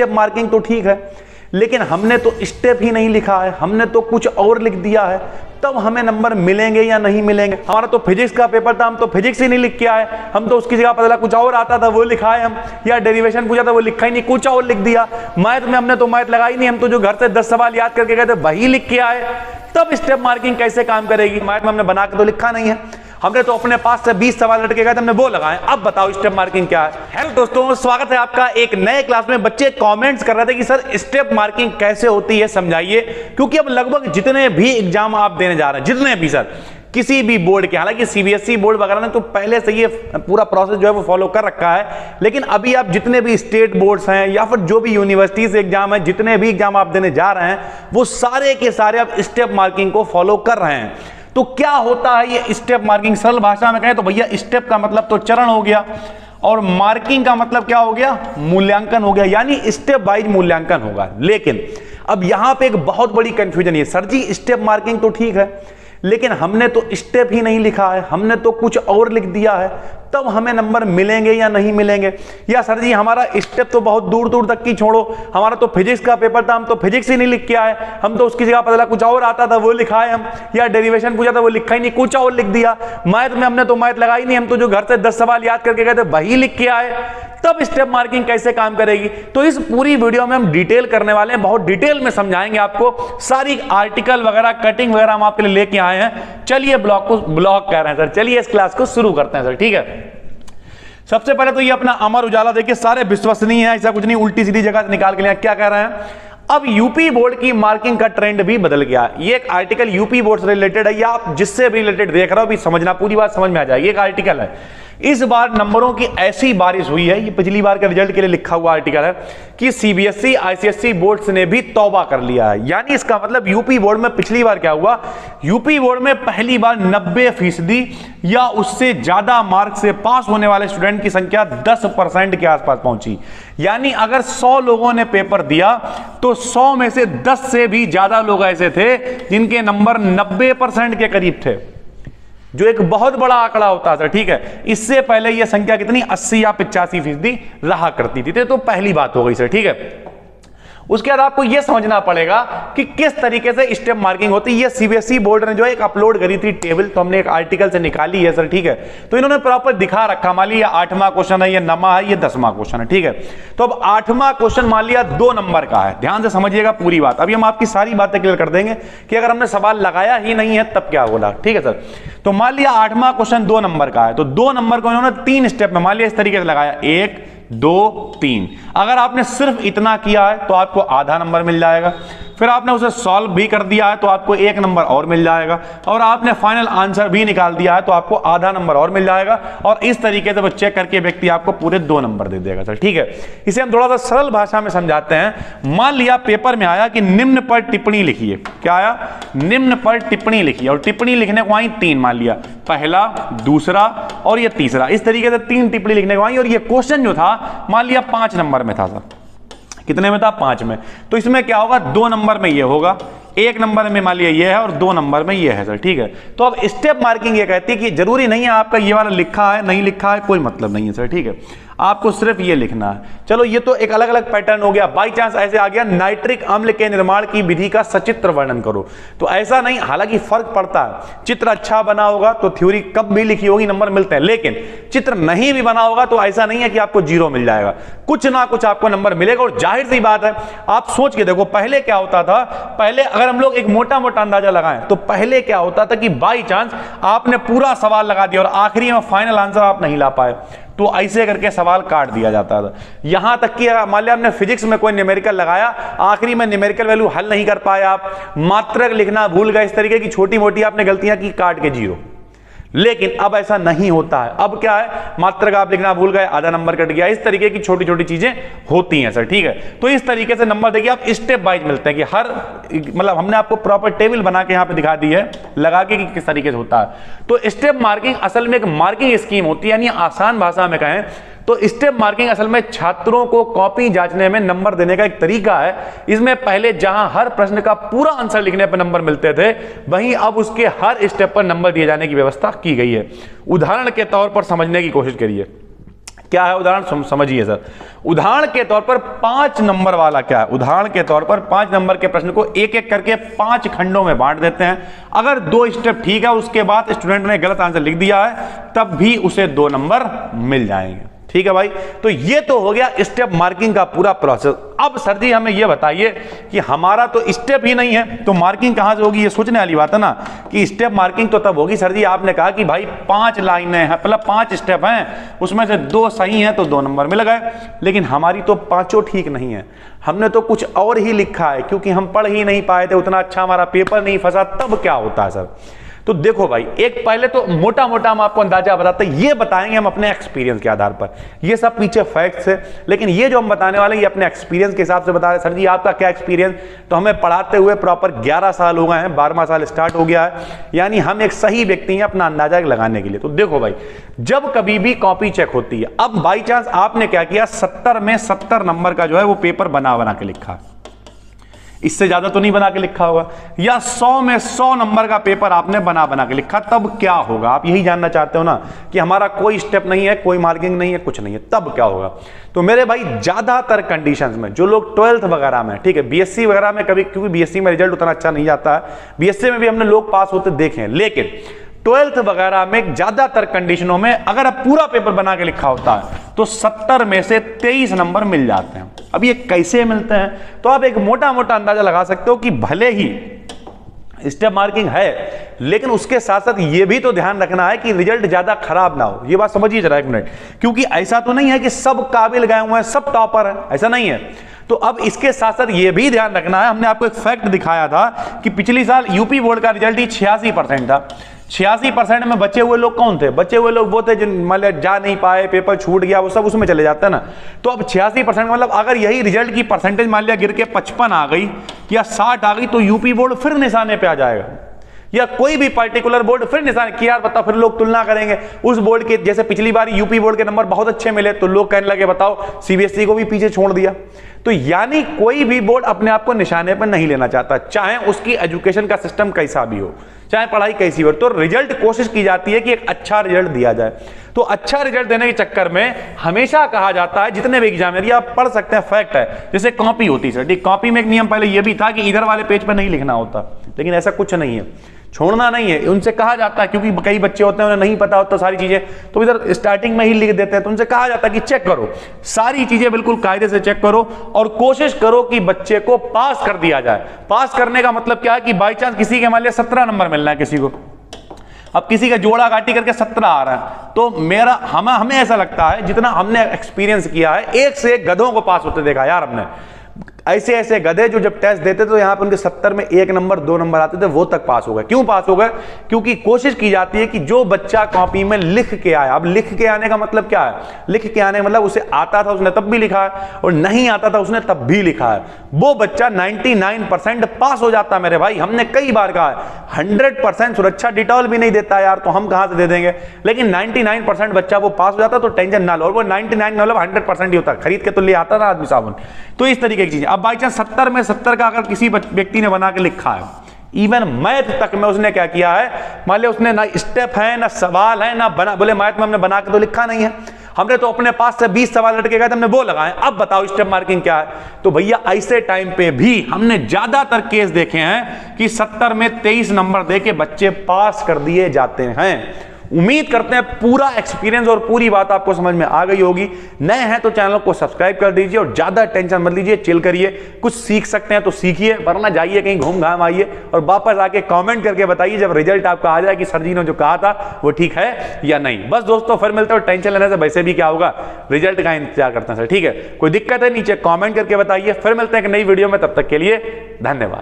Step marking तो ठीक है, लेकिन हमने तो स्टेप ही नहीं लिखा है, हमने तो कुछ और लिख दिया है, तब हमें नंबर मिलेंगे या नहीं मिलेंगे। हमारा तो फिजिक्स का पेपर था, हम तो फिजिक्स ही नहीं लिख के आए, हम तो उसकी जगह पता कुछ और आता था वो लिखा है हम, या डेरिवेशन पूछा था वो लिखा ही नहीं, कुछ और लिख दिया। मैथ में हमने तो मैथ लगाई नहीं, हम तो जो घर से 10 सवाल याद करके गए थे वही लिख के आए, तब स्टेप मार्किंग कैसे काम करेगी? मैथ में हमने बना के तो लिखा नहीं है, हमने तो अपने पास से 20 सवाल लटके गए थे, हमने वो लगाए। अब बताओ स्टेप मार्किंग क्या है? हेलो दोस्तों, स्वागत है आपका एक नए क्लास में। बच्चे कमेंट्स कर रहे थे कि सर स्टेप मार्किंग कैसे होती है, समझाइए। क्योंकि अब लगभग जितने भी एग्जाम आप देने जा रहे हैं, जितने भी सर किसी भी बोर्ड के, हालांकि सीबीएसई बोर्ड वगैरह ने तो पहले से ये पूरा प्रोसेस जो है वो फॉलो कर रखा है, लेकिन अभी आप जितने भी स्टेट बोर्ड्स हैं या फिर जो भी यूनिवर्सिटी से एग्जाम है, जितने भी एग्जाम आप देने जा रहे हैं, वो सारे के सारे आप स्टेप मार्किंग को फॉलो कर रहे हैं। तो क्या होता है ये स्टेप मार्किंग? सरल भाषा में कहें तो भैया स्टेप का मतलब तो चरण हो गया, और मार्किंग का मतलब क्या हो गया? मूल्यांकन हो गया, यानी स्टेप वाइज मूल्यांकन होगा। लेकिन अब यहां पे एक बहुत बड़ी कंफ्यूजन है, सर जी स्टेप मार्किंग तो ठीक है, लेकिन हमने तो स्टेप ही नहीं लिखा है, हमने तो कुछ और लिख दिया है, तब हमें नंबर मिलेंगे या नहीं मिलेंगे? या सर जी हमारा स्टेप तो बहुत दूर दूर तक की छोड़ो, हमारा तो फिजिक्स का पेपर था, हम तो फिजिक्स ही नहीं लिख के आए, हम तो उसकी जगह पता कुछ और आता था वो लिखा है हम, या डेरिवेशन पूछा था वो लिखा ही नहीं, कुछ और लिख दिया। मैथ में हमने तो मैथ लगाई नहीं, हम तो जो घर से 10 सवाल याद करके गए थे वही लिख के आए, तब स्टेप मार्किंग कैसे काम करेगी? तो इस पूरी वीडियो में हम डिटेल करने वाले हैं, बहुत डिटेल में समझाएंगे आपको, सारी आर्टिकल वगैरह कटिंग वगैरह हम आपके लिए लेके आए हैं। चलिए ब्लॉग कह रहे हैं सर, चलिए इस क्लास को शुरू करते हैं सर, ठीक है। सबसे पहले तो ये अपना अमर उजाला देखिए, सारे विश्वसनीय है, ऐसा कुछ नहीं उल्टी सीधी जगह से निकाल के लिया। क्या कह रहे हैं? अब यूपी बोर्ड की मार्किंग का ट्रेंड भी बदल गया। ये एक आर्टिकल यूपी बोर्ड से रिलेटेड है, या आप जिससे भी रिलेटेड देख रहे हो भी समझना, पूरी बात समझ में आ जाएगी। एक आर्टिकल है, इस बार नंबरों की ऐसी बारिश हुई है, ये पिछली बार के रिजल्ट के लिए लिखा हुआ आर्टिकल है, कि सीबीएसई आईसीएसई बोर्ड्स ने भी तौबा कर लिया है। यानी इसका मतलब यूपी बोर्ड में पिछली बार क्या हुआ? यूपी बोर्ड में पहली बार 90% या उससे ज्यादा मार्क से पास होने वाले स्टूडेंट की संख्या 10% के आसपास पहुंची। यानी अगर 100 लोगों ने पेपर दिया तो 100 में से 10 से भी ज्यादा लोग ऐसे थे जिनके नंबर 90% के करीब थे, जो एक बहुत बड़ा आंकड़ा होता था, ठीक है। इससे पहले यह संख्या कितनी 80 या 85% रहा करती थी। तो पहली बात हो गई सर, ठीक है। उसके बाद आपको यह समझना पड़ेगा कि किस तरीके से स्टेप मार्किंग होती है। ये सीबीएसई बोर्ड ने जो एक अपलोड करी थी टेबल, तो हमने एक आर्टिकल से निकाली है सर, ठीक है। तो इन्होंने प्रॉपर दिखा रखा, मान लिया 8वां क्वेश्चन है, ये 9वां है, ये 10वां क्वेश्चन है, ठीक है। तो अब 8वां क्वेश्चन मान लिया 2 नंबर का है, ध्यान से समझिएगा पूरी बात। अभी हम आपकी सारी बातें क्लियर कर देंगे कि अगर हमने सवाल लगाया ही नहीं है तब क्या बोला, ठीक है सर। तो मान लिया 8वां क्वेश्चन 2 नंबर का है, तो 2 नंबर को इन्होंने 3 स्टेप में मान लिया इस तरीके से लगाया, 1 2 3। अगर आपने सिर्फ इतना किया है तो आपको आधा नंबर मिल जाएगा, फिर आपने उसे सॉल्व भी कर दिया है तो आपको 1 नंबर और मिल जाएगा, और आपने फाइनल आंसर भी निकाल दिया है तो आपको आधा नंबर और मिल जाएगा। और इस तरीके से वो चेक करके व्यक्ति आपको पूरे 2 नंबर दे देगा सर, ठीक है। इसे हम थोड़ा सा सरल भाषा में समझाते हैं। मान लिया पेपर में आया कि निम्न पर टिप्पणी लिखिए, क्या आया? निम्न पर टिप्पणी लिखिए, और टिप्पणी लिखने को आई 3, मान लिया पहला, दूसरा और ये तीसरा, इस तरीके से 3 टिप्पणी लिखने को आई। और ये क्वेश्चन जो था मान लिया 5 नंबर में था सर, कितने में था? 5 में। तो इसमें क्या होगा? 2 नंबर में ये होगा, 1 नंबर में मान लिया ये है, और 2 नंबर में ये है सर, ठीक है। तो अब स्टेप मार्किंग ये कहती है कि जरूरी नहीं है आपका ये वाला लिखा है नहीं लिखा है, कोई मतलब नहीं है सर, ठीक है। आपको सिर्फ ये लिखना है। चलो ये तो एक अलग अलग पैटर्न हो गया। बाई चांस ऐसे आ गया नाइट्रिक अम्ल के निर्माण की विधि का सचित्र वर्णन करो, तो ऐसा नहीं, हालांकि फर्क पड़ता है। चित्र अच्छा बना होगा तो थ्योरी कब भी लिखी होगी नंबर मिलते हैं, लेकिन चित्र नहीं भी बना होगा तो ऐसा नहीं है कि आपको 0 मिल जाएगा, कुछ ना कुछ आपको नंबर मिलेगा। और जाहिर सी बात है, आप सोच के देखो पहले क्या होता था। पहले अगर हम लोग एक मोटा मोटा अंदाजा लगाएं तो पहले क्या होता था कि बाई चांस आपने पूरा सवाल लगा दिया और आखिरी में फाइनल आंसर आप नहीं ला पाए, तो ऐसे करके सवाल काट दिया जाता था। यहां तक कि मान लिया आपने फिजिक्स में कोई न्यूमेरिकल लगाया, आखिरी में न्यूमेरिकल वैल्यू हल नहीं कर पाए, आप मात्रक लिखना भूल गए, इस तरीके की छोटी मोटी आपने गलतियां की, काट के 0। लेकिन अब ऐसा नहीं होता है। अब क्या है? मात्रक आप लिखना भूल गए, आधा नंबर कट गया, इस तरीके की छोटी छोटी चीजें होती हैं सर, ठीक है। तो इस तरीके से नंबर देखिए आप स्टेप वाइज मिलते हैं, कि हर मतलब हमने आपको प्रॉपर टेबल बना के यहां पे दिखा दी है लगा के कि किस तरीके से होता है। तो स्टेप मार्किंग असल में एक मार्किंग स्कीम होती है, यानी आसान भाषा में कहें तो स्टेप मार्किंग असल में छात्रों को कॉपी जांचने में नंबर देने का एक तरीका है। इसमें पहले जहां हर प्रश्न का पूरा आंसर लिखने पर नंबर मिलते थे, वहीं अब उसके हर स्टेप पर नंबर दिए जाने की व्यवस्था की गई है। उदाहरण के तौर पर समझने की कोशिश करिए। क्या है उदाहरण समझिए सर। उदाहरण के तौर पर 5 नंबर वाला क्या है, उदाहरण के तौर पर 5 नंबर के प्रश्न को एक एक करके 5 खंडों में बांट देते हैं। अगर 2 स्टेप ठीक है उसके बाद स्टूडेंट ने गलत आंसर लिख दिया है तब भी उसे 2 नंबर मिल जाएंगे। ठीक है भाई, तो ये तो हो गया स्टेप मार्किंग का पूरा प्रोसेस। अब सर जी हमें ये बताइए कि हमारा तो स्टेप ही नहीं है तो मार्किंग कहां से होगी, ये सोचने वाली बात है ना कि स्टेप मार्किंग तो तब होगी सर जी आपने कहा कि भाई 5 लाइनें हैं, मतलब 5 स्टेप हैं, उसमें से 2 सही हैं तो 2 नंबर मिल गए। लेकिन हमारी तो 5 ठीक नहीं है, हमने तो कुछ और ही लिखा है क्योंकि हम पढ़ ही नहीं पाए थे उतना अच्छा, हमारा पेपर नहीं फंसा। तब क्या होता है सर, तो देखो भाई एक पहले तो मोटा मोटा हम आपको अंदाजा बताते हैं, ये बताएंगे हम अपने एक्सपीरियंस के आधार पर, ये सब पीछे फैक्ट्स है, लेकिन ये जो हम बताने वाले हैं ये अपने एक्सपीरियंस के हिसाब से बता रहे हैं। सर जी आपका क्या एक्सपीरियंस, तो हमें पढ़ाते हुए प्रॉपर 11 साल हो गए हैं, 12वां साल स्टार्ट हो गया है, यानी हम एक सही व्यक्ति हैं अपना अंदाजा लगाने के लिए। तो देखो भाई जब कभी भी कॉपी चेक होती है, अब बाई चांस आपने क्या किया 70 में 70 नंबर का जो है वो पेपर बना के लिखा, इससे ज्यादा तो नहीं बना के लिखा होगा, या 100 में 100 नंबर का पेपर आपने बना के लिखा, तब क्या होगा आप यही जानना चाहते हो ना कि हमारा कोई स्टेप नहीं है, कोई मार्किंग नहीं है, कुछ नहीं है, तब क्या होगा। तो मेरे भाई ज्यादातर कंडीशंस में जो लोग 12th वगैरह में, ठीक है बीएससी वगैरह में कभी, क्योंकि बीएससी में रिजल्ट उतना अच्छा नहीं जाता है, बीएससी में भी हमने लोग पास होते देखे हैं, लेकिन 12th वगैरह में ज्यादातर कंडीशनों में अगर आप पूरा पेपर बना के लिखा होता है तो 70 में से 23 नंबर मिल जाते हैं। अब ये कैसे मिलते हैं, तो आप एक मोटा मोटा अंदाजा लगा सकते हो कि भले ही स्टेप मार्किंग है लेकिन उसके साथ साथ ये भी तो ध्यान रखना है कि रिजल्ट ज्यादा खराब ना हो। ये बात समझिए जरा एक मिनट, क्योंकि ऐसा तो नहीं है कि सब काबिल गए हुए हैं, सब टॉपर है, ऐसा नहीं है। तो अब इसके साथ साथ ये भी ध्यान रखना है, हमने आपको एक फैक्ट दिखाया था कि पिछली साल यूपी बोर्ड का रिजल्ट ही 86% था। 86% में बचे हुए लोग कौन थे, बचे हुए लोग वो थे जिन मतलब जा नहीं पाए, पेपर छूट गया, वो सब उसमें चले जाते हैं ना। तो अब 86% मतलब अगर यही रिजल्ट की परसेंटेज मान लिया गिर के 55 आ गई या 60 आ गई तो यूपी बोर्ड फिर निशाने पे आ जाएगा, या कोई भी पर्टिकुलर बोर्ड फिर निशान किया, बताओ फिर लोग तुलना करेंगे उस बोर्ड के। जैसे पिछली बार यूपी बोर्ड के नंबर बहुत अच्छे मिले तो लोग कहने लगे बताओ सीबीएसई को भी पीछे छोड़ दिया। तो यानी कोई भी बोर्ड अपने आप को निशाने पर नहीं लेना चाहता, चाहे उसकी एजुकेशन का सिस्टम कैसा भी हो, चाहे पढ़ाई कैसी हो। तो रिजल्ट कोशिश की जाती है कि एक अच्छा रिजल्ट दिया जाए। तो अच्छा रिजल्ट देने के चक्कर में हमेशा कहा जाता है, जितने भी एग्जाम है आप पढ़ सकते हैं, फैक्ट है, जैसे कॉपी होती है, कॉपी में एक नियम पहले यह भी था कि इधर वाले पेज पर नहीं लिखना होता, लेकिन ऐसा कुछ नहीं है, छोड़ना नहीं है। उनसे कहा जाता है, क्योंकि कई बच्चे होते हैं उन्हें नहीं पता होता सारी चीजें, तो इधर स्टार्टिंग में ही लिख देते हैं। तो उनसे कहा जाता है कि चेक करो, सारी चीजें बिल्कुल कायदे से चेक करो और कोशिश करो कि बच्चे को पास कर दिया जाए। पास करने का मतलब क्या है कि बाई चांस किसी के मान लिया 17 नंबर मिलना है किसी को, अब किसी का जोड़ा घाटी करके 17 आ रहा है, तो मेरा हमें ऐसा लगता है, जितना हमने एक्सपीरियंस किया है, एक से एक गधों को पास होते देखा यार हमने। ऐसे ऐसे गधे जो जब टेस्ट देते तो यहां पर उनके 70 में 1 नंबर 2 नंबर आते थे, वो तक पास हो गए। क्यों पास हो गए? क्योंकि कोशिश की जाती है कि जो बच्चा कॉपी में लिख के आया, अब लिख के आने का मतलब क्या है, लिख के आने का मतलब उसे आता था उसने तब भी लिखा है और नहीं आता था उसने तब भी लिखा है, वो बच्चा 99% पास हो जाता है मेरे भाई। हमने कई बार कहा है 100% सुरक्षा डिटॉल भी नहीं देता यार, तो हम कहां से दे देंगे, लेकिन 99% बच्चा वो पास हो जाता, तो टेंशन ना लो। और वो 99 मतलब 100% ही होता, खरीद के तो ले आता ना आदमी साबुन। तो इस तरीके की चीज। अब बाई चांस 70 में 70 का अगर किसी व्यक्ति ने बना के लिखा है, इवन मैथ तक में उसने क्या किया है, मान लिया उसने ना स्टेप है ना सवाल है ना बना, बोले मैथ में हमने बना के तो लिखा नहीं है, हमने तो अपने पास से 20 सवाल लटके गए थे, हमने वो लगाए, अब बताओ स्टेप मार्किंग क्या है। तो भैया ऐसे टाइम पे भी हमने ज्यादातर केस देखे हैं कि 70 में 23 नंबर देके बच्चे पास कर दिए जाते हैं। उम्मीद करते हैं पूरा एक्सपीरियंस और पूरी बात आपको समझ में आ गई होगी। नए हैं तो चैनल को सब्सक्राइब कर दीजिए और ज्यादा टेंशन मत लीजिए, चिल करिए, कुछ सीख सकते हैं तो सीखिए, वरना जाइए कहीं घूम घाम आइए और वापस आके कमेंट करके बताइए जब रिजल्ट आपका आ जाए कि सर जी ने जो कहा था वो ठीक है या नहीं। बस दोस्तों फिर मिलते हैं, टेंशन लेने से वैसे भी क्या होगा, रिजल्ट का इंतजार करते हैं सर, ठीक है। कोई दिक्कत है नीचे कॉमेंट करके बताइए, फिर मिलते हैं एक नई वीडियो में, तब तक के लिए धन्यवाद।